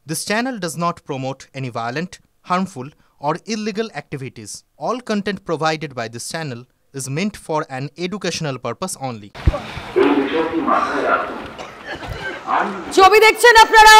This channel does not promote any violent, harmful, or illegal activities. All content provided by this channel is meant for an educational purpose only. ছবি দেখছেন আপনারা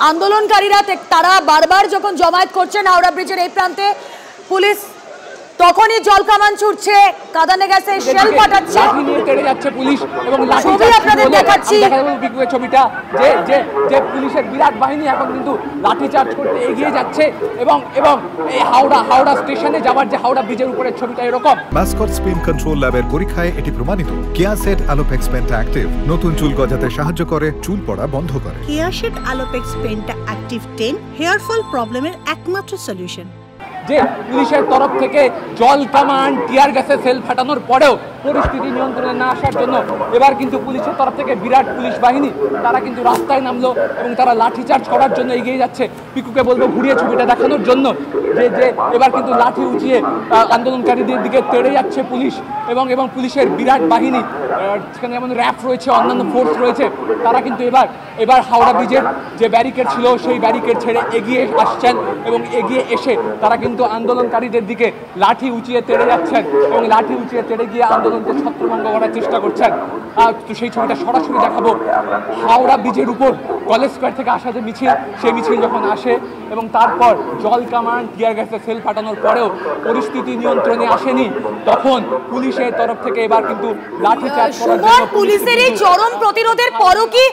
আন্দোলনকারীরা তারা বারবার যখন জমায়েত করছেন হাওড়া ব্রিজের এই প্রান্তে পুলিশ তখনই জল কামান ছুটছে কাঁদানে গ্যাসে শেল পাঠাচ্ছে লাঠি নিয়ে তেড়ে যাচ্ছে পুলিশ এবং লাঠি ছবি আপনাদের দেখাচ্ছি ছবিটা যে যে পুলিশের বিরাট বাহিনী এখন কিন্তু লাঠি চার্জ করতে এগিয়ে যাচ্ছে এবং এই হাওড়া স্টেশনে যাওয়ার যে হাওড়া ব্রিজের উপরের ছবিটা এরকম মাস্কট স্পিন কন্ট্রোল ল্যাবের পরীক্ষায় এটি প্রমাণিত কেয়াসেট আলোপেক্স পেন্টা অ্যাক্টিভ নতুন চুল গজাতে সাহায্য করে চুল পড়া বন্ধ করে Keya Seth Alopex penta active 10 hair fall প্রবলেমের একমাত্র সলিউশন যে পুলিশের তরফ থেকে জল কামান টিয়ার গ্যাসে সেল ফাটানোর পরেও পরিস্থিতি নিয়ন্ত্রণে না আসার জন্য এবার কিন্তু পুলিশের তরফ থেকে বিরাট পুলিশ বাহিনী তারা কিন্তু রাস্তায় নামলো এবং তারা লাঠিচার্জ করার জন্য এগিয়ে যাচ্ছে। পিকুকে বলবো ঘুরিয়ে ছবিটা দেখানোর জন্য যে এবার কিন্তু লাঠি উঁচিয়ে আন্দোলনকারীদের দিকে তেড়ে যাচ্ছে পুলিশ এবং পুলিশের বিরাট বাহিনী সেখানে যেমন র্যাব রয়েছে অন্যান্য ফোর্স রয়েছে তারা কিন্তু এবার হাওড়া ব্রিজের যে ব্যারিকেড ছিল সেই ব্যারিকেড ছেড়ে এগিয়ে আসছেন এবং এগিয়ে এসে তারা কিন্তু আন্দোলনকারীদের দিকে লাঠি উঁচিয়ে তেড়ে যাচ্ছেন এবং লাঠি উঁচিয়ে তেড়ে গিয়ে আন্দোলনকে ছত্রভঙ্গ করার চেষ্টা করছেন। তো সেই ছবিটা সরাসরি দেখাবো হাওড়া ব্রিজের উপর কলেজ স্কোয়ার থেকে আসা যে মিছিল সেই মিছিল যখন আসে এবং তারপর জল কামান টিয়ার গ্যাসে সেল ফাটানোর পরেও পরিস্থিতি নিয়ন্ত্রণে আসেনি তখন পুলিশের তরফ থেকে এবার কিন্তু লাঠি চার্জ করার জন্য পুলিশের এই চরম প্রতিরোধের পরও কি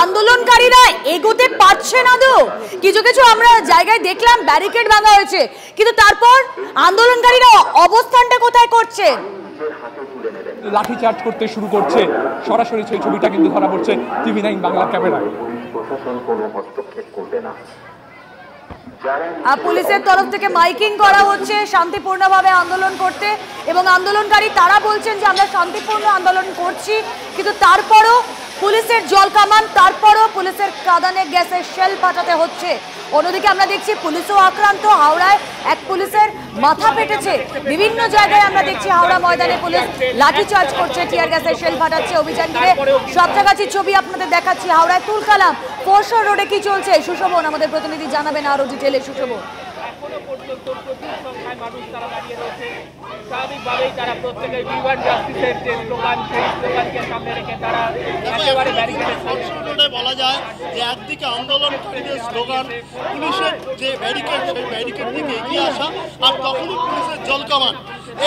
আন্দোলনকারীরা এগোতে পারছে না? তো কিছু আমরা জায়গায় দেখলাম ব্যারিকেড ভাঙা হয়েছে কিন্তু তারপর আন্দোলনকারীরা অবস্থানটা কোথায় করছেন? লাঠি চার্জ করতে শুরু করছে। সরাসরি সেই ছবিটা কিন্তু ধরা পড়ছে TV9 বাংলা ক্যামেরায়। পুলিশের তরফ থেকে মাইকিং করা হচ্ছে শান্তিপূর্ণভাবে আন্দোলন করতে এবং আন্দোলনকারী তারা বলছেন যে আমরা শান্তিপূর্ণ আন্দোলন করছি কিন্তু তারপরও পুলিশের জল কামান তারপরও পুলিশের কাঁদানে গ্যাসের শেল পাঠাতে হচ্ছে। অন্যদিকে আমরা দেখছি পুলিশও আক্রান্ত। হাওড়ায় এক পুলিশের মাথা ফেটেছে। বিভিন্ন জায়গায় আমরা দেখছি হাওড়া ময়দানে পুলিশ লাঠিচার্জ করছে টিয়ার গ্যাসের শেল ফাটাচ্ছে অভিযান ঘিরে সবজায়গায় ছবি আপনাদের দেখাচ্ছি। হাওড়ায় তুলকালাম পরশর রোডে কি চলছে সুশোভন আমাদের প্রতিনিধি জানাবেন আরো ডিটেলে। সুশোভন স্বাভাবিকভাবেই তারা প্রত্যেকে বিভাগ জাস্টিসের যে স্লোগান সেই স্লোগানকে সামনে রেখে তারা একেবারে ব্যারিকেডে বলা যায় যে একদিকে আন্দোলনকারীদের স্লোগান পুলিশের যে ব্যারিকেড সেই ব্যারিকেড থেকে এগিয়ে আসা আর তখনই পুলিশের জলকামান।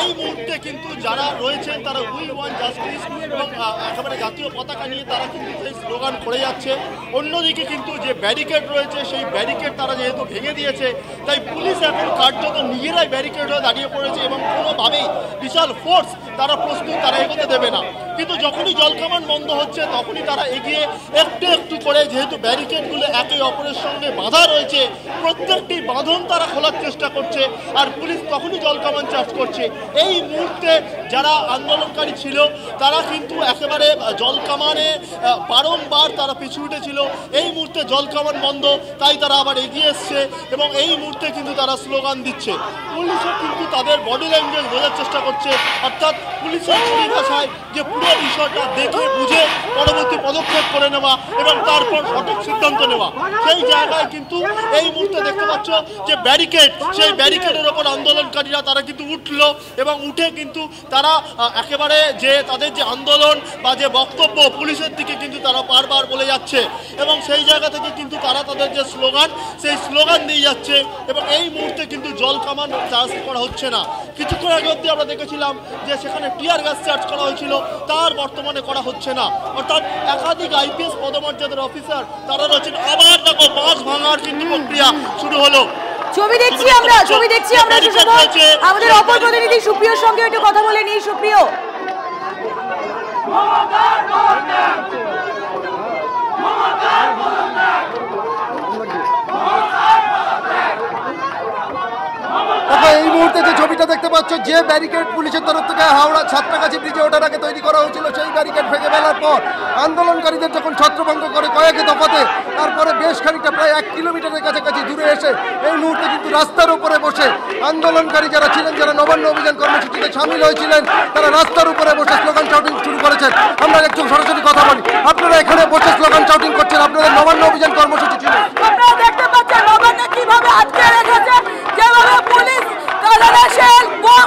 এই মুহূর্তে কিন্তু যারা রয়েছেন তারা উই ওয়ান জাস্টিস এবং একেবারে জাতীয় পতাকা নিয়ে তারা কিন্তু সেই স্লোগান করে যাচ্ছে। অন্যদিকে কিন্তু যে ব্যারিকেড রয়েছে সেই ব্যারিকেড তারা যেহেতু ভেঙে দিয়েছে তাই পুলিশ এখন কার্যত নিজেরাই ব্যারিকেড হয়ে দাঁড়িয়ে পড়েছে এবং কোনোভাবেই বিশাল ফোর্স তারা প্রস্তুত তারা এগোতে দেবে না। কিন্তু যখনই জলকামান বন্ধ হচ্ছে তখনই তারা এগিয়ে একটু করে যেহেতু ব্যারিকেডগুলো একে অপরের সঙ্গে বাঁধা রয়েছে প্রত্যেকটি বাঁধন তারা খোলার চেষ্টা করছে আর পুলিশ তখনই জলকামান চার্জ করছে। এই মুহূর্তে যারা আন্দোলনকারী ছিল তারা কিন্তু একেবারে জলকামানে বারংবার তারা পিছু উঠেছিল। এই মুহূর্তে জলকামান বন্ধ তাই তারা আবার এগিয়ে এসছে এবং এই মুহূর্তে কিন্তু তারা স্লোগান দিচ্ছে। পুলিশও কিন্তু তাদের বডি ল্যাঙ্গুয়েজ বোঝার চেষ্টা করছে অর্থাৎ পুলিশের পরিভাষায় যে পুরো বিষয়টা দেখে বুঝে পরবর্তী পদক্ষেপ করে নেওয়া এবং তারপর সঠিক সিদ্ধান্ত নেওয়া। সেই জায়গায় কিন্তু এই মুহূর্তে দেখতে পাচ্ছ যে ব্যারিকেড সেই ব্যারিকেডের ওপর আন্দোলনকারীরা তারা কিন্তু উঠল এবং উঠে কিন্তু তারা একেবারে যে তাদের যে আন্দোলন বা যে বক্তব্য পুলিশের দিকে কিন্তু তারা বারবার বলে যাচ্ছে এবং সেই জায়গা থেকে কিন্তু তারা তাদের যে স্লোগান সেই স্লোগান দিয়ে যাচ্ছে এবং এই মুহূর্তে কিন্তু জল কামান চার্জ করা হচ্ছে না। কিছুক্ষণ আগে অবধি আমরা দেখেছিলাম যে সেখানে টিয়ার গ্যাস চার্জ করা হয়েছিল তার বর্তমানে করা হচ্ছে না। অর্থাৎ একাধিক IPS পদমর্যাদার অফিসার তারা রয়েছেন। আবার দেখো বাস ভাঙার কিন্তু প্রক্রিয়া শুরু হলো। ছবি দেখছি আমরা আমাদের অপর প্রতিনিধি সুপ্রিয়র সঙ্গে একটু কথা বলে নিই। সুপ্রিয় এই মুহূর্তে যে ছবিটা দেখতে পাচ্ছ যে ব্যারিকেড পুলিশের তরফ থেকে হাওড়া সাতটাগাছি ব্রিজে ওঠার আগে তৈরি করা হয়েছিল সেই ব্যারিকেড ভেঙে ফেলার পর আন্দোলনকারীদের যখন ছত্রভঙ্গ করে কয়েক দফাতে তারপরে বেশ খানিকটা প্রায় 1 কিলোমিটারের কাছাকাছি দূরে এসে এই মুহূর্তে কিন্তু রাস্তার উপরে বসে আন্দোলনকারী যারা ছিলেন যারা নবান্ন অভিযান কর্মসূচিতে সামিল হয়েছিলেন তারা রাস্তার উপরে বসে স্লোগান শাউটিং শুরু করেছেন। আমরা একটু সরাসরি কথা বলি, আপনারা এখানে বসে স্লোগান শাউটিং করছেন, আপনাদের নবান্ন অভিযান কর্মসূচি ছিল?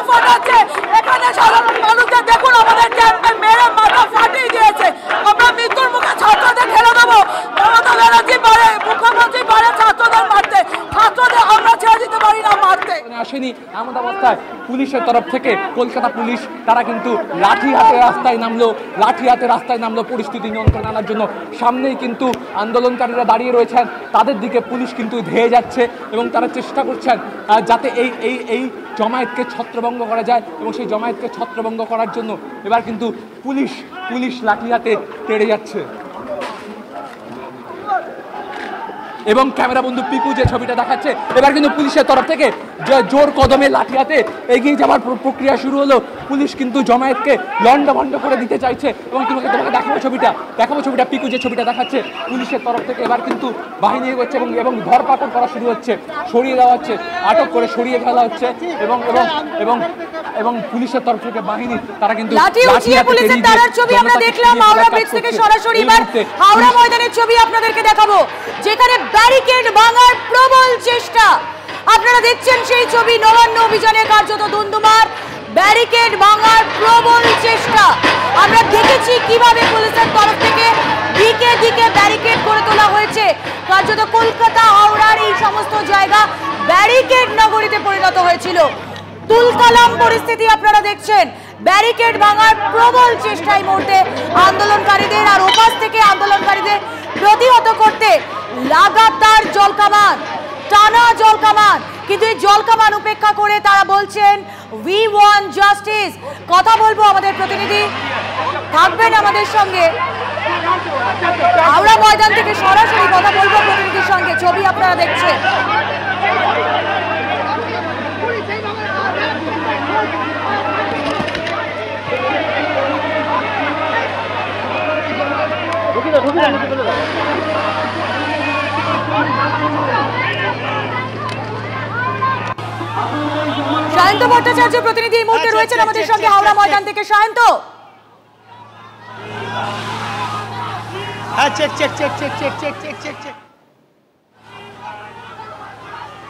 ফাটাচ্ছে। এখানে সাধারণ মানুষদের দেখুন আমাদের ক্যাম্পে মেরে মাথা ফাটিয়ে দিয়েছে। আমরা মৃত্যুর মুখে ছাত্রদের ঠেলে দেবো। মমতা ব্যানার্জি পারে, মুখ্যমন্ত্রী পারে ছাত্রদের মারতে, ছাত্রদের আমরা ছেড়ে দিতে পারি না মারতে। আসেনি এমন অবস্থায় পুলিশের তরফ থেকে কলকাতা পুলিশ তারা কিন্তু লাঠি হাতে রাস্তায় নামলো পরিস্থিতি নিয়ন্ত্রণে আনার জন্য। সামনেই কিন্তু আন্দোলনকারীরা দাঁড়িয়ে রয়েছেন, তাদের দিকে পুলিশ কিন্তু ধেয়ে যাচ্ছে এবং তারা চেষ্টা করছেন যাতে এই জমায়েতকে ছত্রভঙ্গ করা যায় এবং সেই জমায়েতকে ছত্রভঙ্গ করার জন্য এবার কিন্তু পুলিশ লাঠি হাতে তেড়ে যাচ্ছে। এবং ক্যামেরা বন্ধু পিকু যে ছবিটা দেখাচ্ছে, এবার কিন্তু পুলিশের তরফ থেকে জোর কদমে লাঠি হাতে এগিয়ে যাওয়ার প্রক্রিয়া শুরু হলো। পুলিশ কিন্তু জমায়েতকে লন্ডভন্ড করে দিতে চাইছে এবং তোমাকে দেখাবো ছবিটা পিকু যে ছবিটা দেখাচ্ছে। পুলিশের তরফ থেকে এবার কিন্তু বাহিনী এগোচ্ছে এবং ধরপাকড় করা শুরু হচ্ছে, সরিয়ে দেওয়া হচ্ছে, আটক করে সরিয়ে ফেলা হচ্ছে এবং পুলিশের তরফ থেকে বাহিনী তারা কিন্তু লাঠি উঠিয়ে পুলিশের তারার ছবি আমরা দেখলাম হাওড়া ব্রিজ থেকে সরাসরি। এবার হাওড়া ময়দানের ছবি আপনাদেরকে দেখাবো, যেখানে ব্যারিকেড ভাঙার প্রবল চেষ্টা। আপনারা দেখছেন সেই ছবি, নবান্ন অভিযানে কার্যত দুন্দুমার ব্যারিকেড ভাঙার প্রবল চেষ্টা। আমরা দেখেছি কিভাবে পুলিশের তরফ থেকে দিকে দিকে ব্যারিকেড করে তোলা হয়েছে। কার্যত কলকাতা হাওড়ার এই সমস্ত জায়গা ব্যারিকেড নগরীতে পরিণত হয়েছিল। তুলকালাম পরিস্থিতি আপনারা দেখছেন, ব্যারিকেড ভাঙার প্রবল চেষ্টা এই মুহূর্তে আন্দোলনকারীদের। আর ওপাশ থেকে আন্দোলনকারীদের প্রতিহত করতে লাগাতার জলকামান, টানা জলকামান। কিন্তু এই জলকামান উপেক্ষা করে তারা বলছেন উই ওয়ান্ট জাস্টিস। কথা বলবো আমাদের প্রতিনিধি থাকবেন আমাদের সঙ্গে, হাওড়া ময়দান থেকে সরাসরি কথা বলবো প্রতিনিধির সঙ্গে। ছবি আপনারা দেখছেন। সায়ন্ত ভট্টাচার্য প্রতিনিধি এই মুহূর্তে রয়েছেন আমাদের সঙ্গে হাওড়া ময়দান থেকে। সায়ন্ত,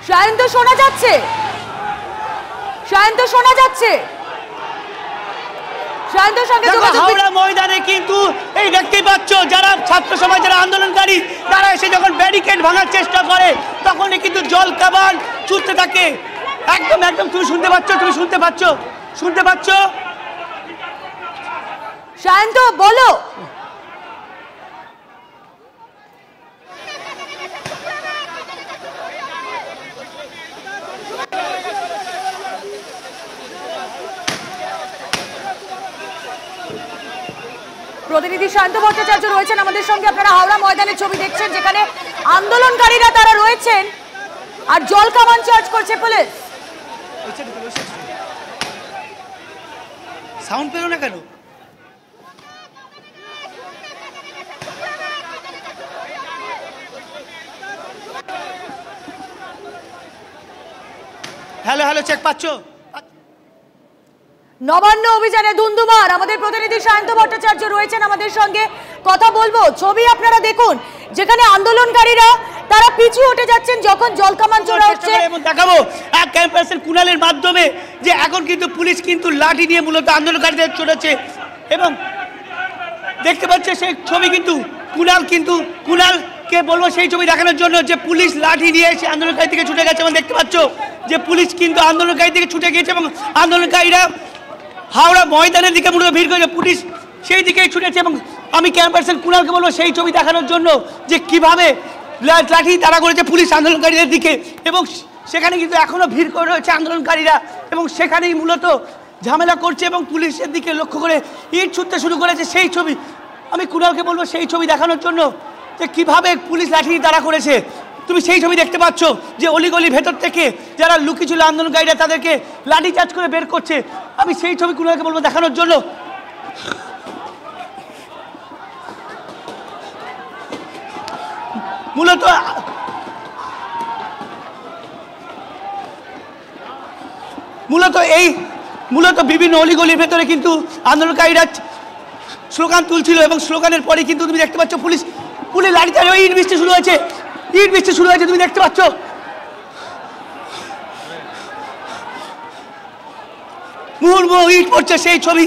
সায়ন্ত শোনা যাচ্ছে? সায়ন্ত শোনা যাচ্ছে? হাওড়া ময়দানে কিন্তু এই দেখতেই পাচ্ছ যারা ছাত্র সমাজ, যারা আন্দোলনকারী, তারা এসে যখন ব্যারিকেড ভাঙার চেষ্টা করে তখনই কিন্তু জল কামান ছুটতে থাকে। একদম তুমি শুনতে পাচ্ছ? সায়ন্ত বলো। প্রতিনিধি শান্ত ভট্টাচার্য রয়েছেন আমাদের সঙ্গে। আপনারা হাওড়া ময়দানের ছবি দেখছেন, যেখানে আন্দোলনকারীরা তারা রয়েছেন আর জল কামান চার্জ করছে পুলিশ। সাউন্ড পেল না কেন? হ্যালো চেক পাচ্ছ? নবান্ন অভিযানে দুন্দুমার। আমাদের প্রতিনিধি শান্ত ভট্টাচার্য রয়েছেন আমাদের সঙ্গে, কথা বলবো। ছবি আপনারা দেখুন, যেখানে আন্দোলনকারীরা তারা পিছু হটে যাচ্ছেন যখন জলকামান চোরা হচ্ছে। দেখাবো এক ক্যাম্পাসের কুনালের মাধ্যমে যে এখন কিন্তু পুলিশ কিন্তু লাঠি নিয়ে মূলত আন্দোলনকারীদের চড়েছে এবং দেখতে পাচ্ছে সেই ছবি কিন্তু কুনালকে বলবো সেই ছবি দেখানোর জন্য যে পুলিশ লাঠি নিয়ে এসে আন্দোলনকারী থেকে ছুটে গেছে এবং দেখতে পাচ্ছ যে পুলিশ কিন্তু আন্দোলনকারী থেকে ছুটে গিয়েছে এবং আন্দোলনকারীরা হাওড়া ময়দানের দিকে মূলত ভিড় করেছে, পুলিশ সেই দিকেই ছুটেছে এবং আমি ক্যাম্পাসের কুনালকে বলবো সেই ছবি দেখানোর জন্য যে কিভাবে লাঠি তাড়া করেছে পুলিশ আন্দোলনকারীদের দিকে এবং সেখানে কিন্তু এখনো ভিড় করে রয়েছে আন্দোলনকারীরা এবং সেখানেই মূলত ঝামেলা করছে এবং পুলিশের দিকে লক্ষ্য করে ইট ছুটতে শুরু করেছে। সেই ছবি আমি কুনালকে বলবো সেই ছবি দেখানোর জন্য যে কিভাবে পুলিশ লাঠি তাড়া করেছে। তুমি সেই ছবি দেখতে পাচ্ছ যে অলিগলি ভেতর থেকে যারা লুকিয়ে ছিল আন্দোলনকারীরা তাদেরকে লাঠি চার্জ করে বের করছে। আমি সেই ছবি কুনালকে বলবো দেখানোর জন্য। মূলত বিভিন্ন অলিগলির ভেতরে কিন্তু আন্দোলনকারীরা স্লোগান তুলছিল এবং স্লোগানের পরে কিন্তু তুমি দেখতে পাচ্ছ পুলিশ লাঠি চার্জ, ইট বৃষ্টি শুরু হয়েছে, তুমি দেখতে পাচ্ছ। মুহুর্মুহু ইট পড়ছে সেই ছবি।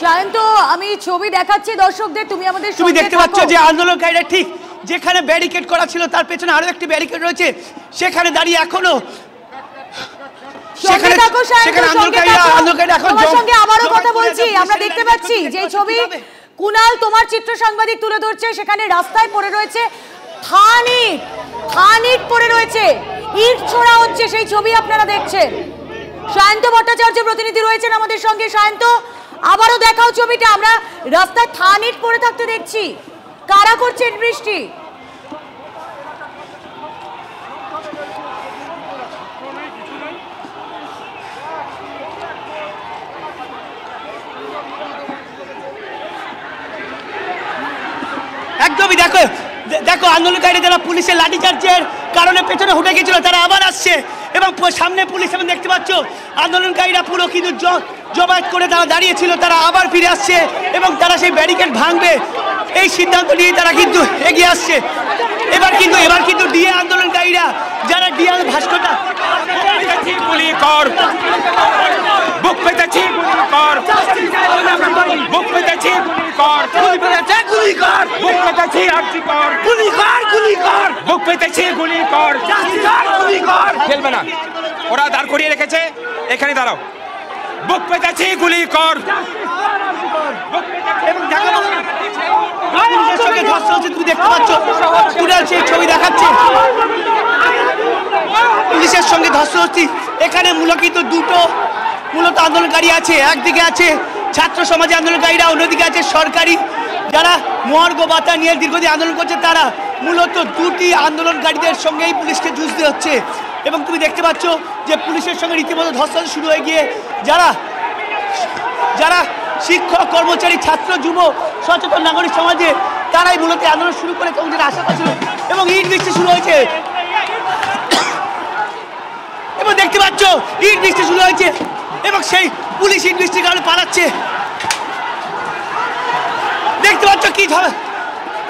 সায়ন্ত, আমি ছবি দেখাচ্ছি দর্শকদের, তুমি আমাদের তুমি দেখতে পাচ্ছ যে আন্দোলনকারীরা ঠিক যেখানে ব্যারিকেড করা ছিল তার পেছনে আরো একটি ব্যারিকেড রয়েছে, সেখানে দাঁড়িয়ে এখনো আবারও কথা বলছি। আমরা দেখতে পাচ্ছি যে ছবি কুনাল তোমার চিত্র সাংবাদিক তুলে ধরছে, সেখানে রাস্তায় পড়ে রয়েছে থান ইট পড়ে রয়েছে, ইট ছোড়া হচ্ছে, সেই ছবি আপনারা দেখছেন। সায়ন্ত ভট্টাচার্য প্রতিনিধি রয়েছেন আমাদের সঙ্গে। সায়ন্ত, আবারও দেখাও ছবিটা, আমরা রাস্তায় থান ইট পড়ে থাকতে দেখছি। কারা করছে ইট বৃষ্টি? একদমই দেখো দেখো আন্দোলনকারী যারা পুলিশের লাঠিচার্জের কারণে পেছনে উঠে গেছিল তারা আবার আসছে এবং সামনে পুলিশ এবং দেখতে পাচ্ছ আন্দোলনকারীরা পুরো কিন্তু জমায়েত করে তারা দাঁড়িয়েছিল, তারা আবার ফিরে আসছে এবং তারা সেই ব্যারিকেড ভাঙবে এই সিদ্ধান্ত নিয়ে তারা কিন্তু এগিয়ে আসছে। এবার কিন্তু ডিএ আন্দোলনকারীরা যারা ডিএ ভাস্করটা গুলি কর, বুক পেতেছি গুলি কর, বুক পেতেছি গুলি কর, গুলি কর, বুক পেতেছি আর্জি কর, গুলি কর, গুলি কর, বুক পেতেছি গুলি কর, গুলি কর। খেলবে না, ওরা দাঁড় করিয়ে রেখেছে, এখানে দাঁড়াও। বুক পেতেছি গুলি কর। তুমি দেখতে পাচ্ছ কুনাল সেই ছবি দেখাচ্ছে, পুলিশের সঙ্গে ধস্তাধস্তি। এখানে মূলত আন্দোলনকারী আছে, একদিকে আছে ছাত্র সমাজের আন্দোলনকারীরা, অন্যদিকে আছে সরকারি যারা মহার্ঘ ভাতা নিয়ে দীর্ঘদিন আন্দোলন করছে তারা। মূলত দুটি আন্দোলনকারীদের সঙ্গেই পুলিশকে যুঝতে হচ্ছে এবং তুমি দেখতে পাচ্ছ যে পুলিশের সঙ্গে রীতিমতো ধস্তাধস্তি শুরু হয়ে গিয়ে যারা শিক্ষক, কর্মচারী, ছাত্র, যুব, সচেতন নাগরিক সমাজে তারাই মূলত আন্দোলন শুরু করেছে এবং যেটা আশা করছিল এবং ইট বৃষ্টি শুরু হয়েছে এবং দেখতে পাচ্ছ ইট বৃষ্টি শুরু হয়েছে এবং সেই পুলিশ ইট বৃষ্টির কারণে পালাচ্ছে। দেখতে পাচ্ছ কি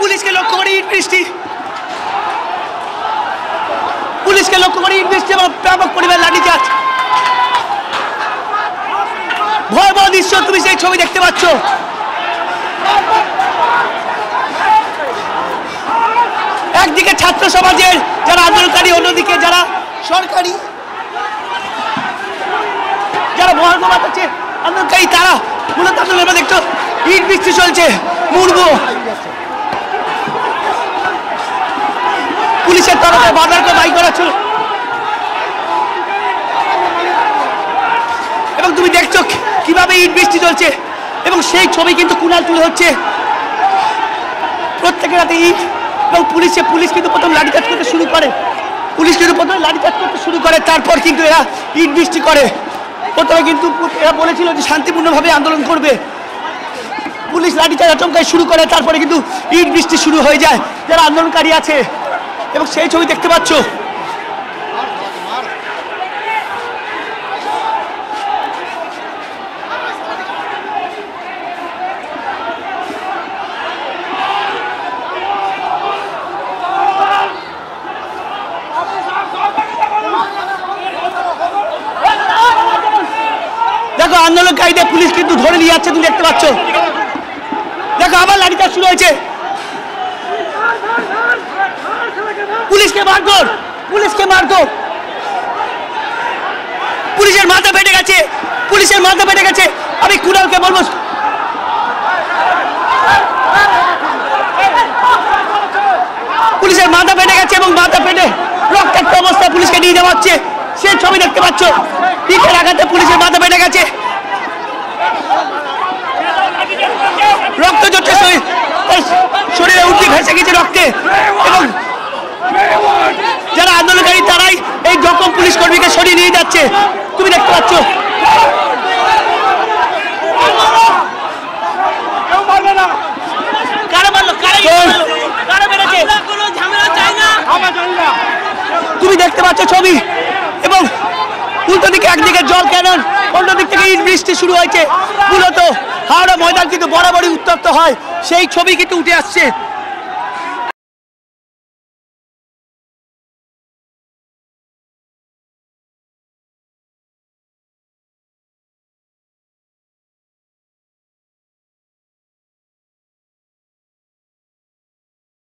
পুলিশকে লক্ষ্য করে ইট বৃষ্টি, পুলিশকে লক্ষ্য করে ইট বৃষ্টি এবং ব্যাপক পরিমাণ লাঠিচার্জ। ভয়াবহ দৃশ্য, তুমি সেই ছবি দেখতে পাচ্ছ। একদিকে ছাত্র সমাজের যারা আন্দোলনকারী, অন্যদিকে যারা সরকারি যারা মহার্ঘ ভাতা আছে আন্দোলনকারী, তারা মূলত আন্দোলনের দেখছো ইট বৃষ্টি চলছে। পুলিশের তরফে বারবার করে বাইক করা ছিল এবং তুমি দেখছো কিভাবে ইট বৃষ্টি চলছে এবং সেই ছবি কিন্তু কুনাল তুলে হচ্ছে। প্রত্যেকের রাতে ইট এবং পুলিশ কিন্তু প্রথম লাঠিচার্জ করতে শুরু করে, তারপর কিন্তু এরা ইট বৃষ্টি করে। প্রথমে কিন্তু এরা বলেছিল যে শান্তিপূর্ণভাবে আন্দোলন করবে, পুলিশ লাঠিচার্জ আচমকাই শুরু করে, তারপরে কিন্তু ইট বৃষ্টি শুরু হয়ে যায় যারা আন্দোলনকারী আছে এবং সেই ছবি দেখতে পাচ্ছ। দেখো আন্দোলনকারীদের পুলিশ কিন্তু ধরে নিয়ে যাচ্ছে, তুমি দেখতে পাচ্ছ। দেখো আবার লাঠিচার্জ শুরু হয়েছে, পুলিশকে মারধর, পুলিশের মাথা ফেটে গেছে, আমি কুনালকে বলবো পুলিশের মাথা ফেটে গেছে এবং মাথা ফেটে রক্তাক্ত অবস্থা পুলিশকে নিয়ে যাওয়া হচ্ছে, সেই ছবি দেখতে পাচ্ছ। পিঠের আঘাতে পুলিশের মাথা ফেটে গেছে, রক্ত ঝরছে, শরীরে উঠি ভেসে গেছে রক্তে এবং যারা আন্দোলনকারী তারাই এই জখম পুলিশ কর্মীকে সরিয়ে নিয়ে যাচ্ছে, তুমি দেখতে পাচ্ছ। তুমি দেখতে পাচ্ছ ছবি, এবং উল্টো দিকে একদিকে জল ক্যানন, অন্য দিক থেকে ইট বৃষ্টি শুরু হয়েছে। মূলত হাওড়া ময়দান কিন্তু বরাবরই উত্তপ্ত হয়, সেই ছবি কিন্তু উঠে আসছে।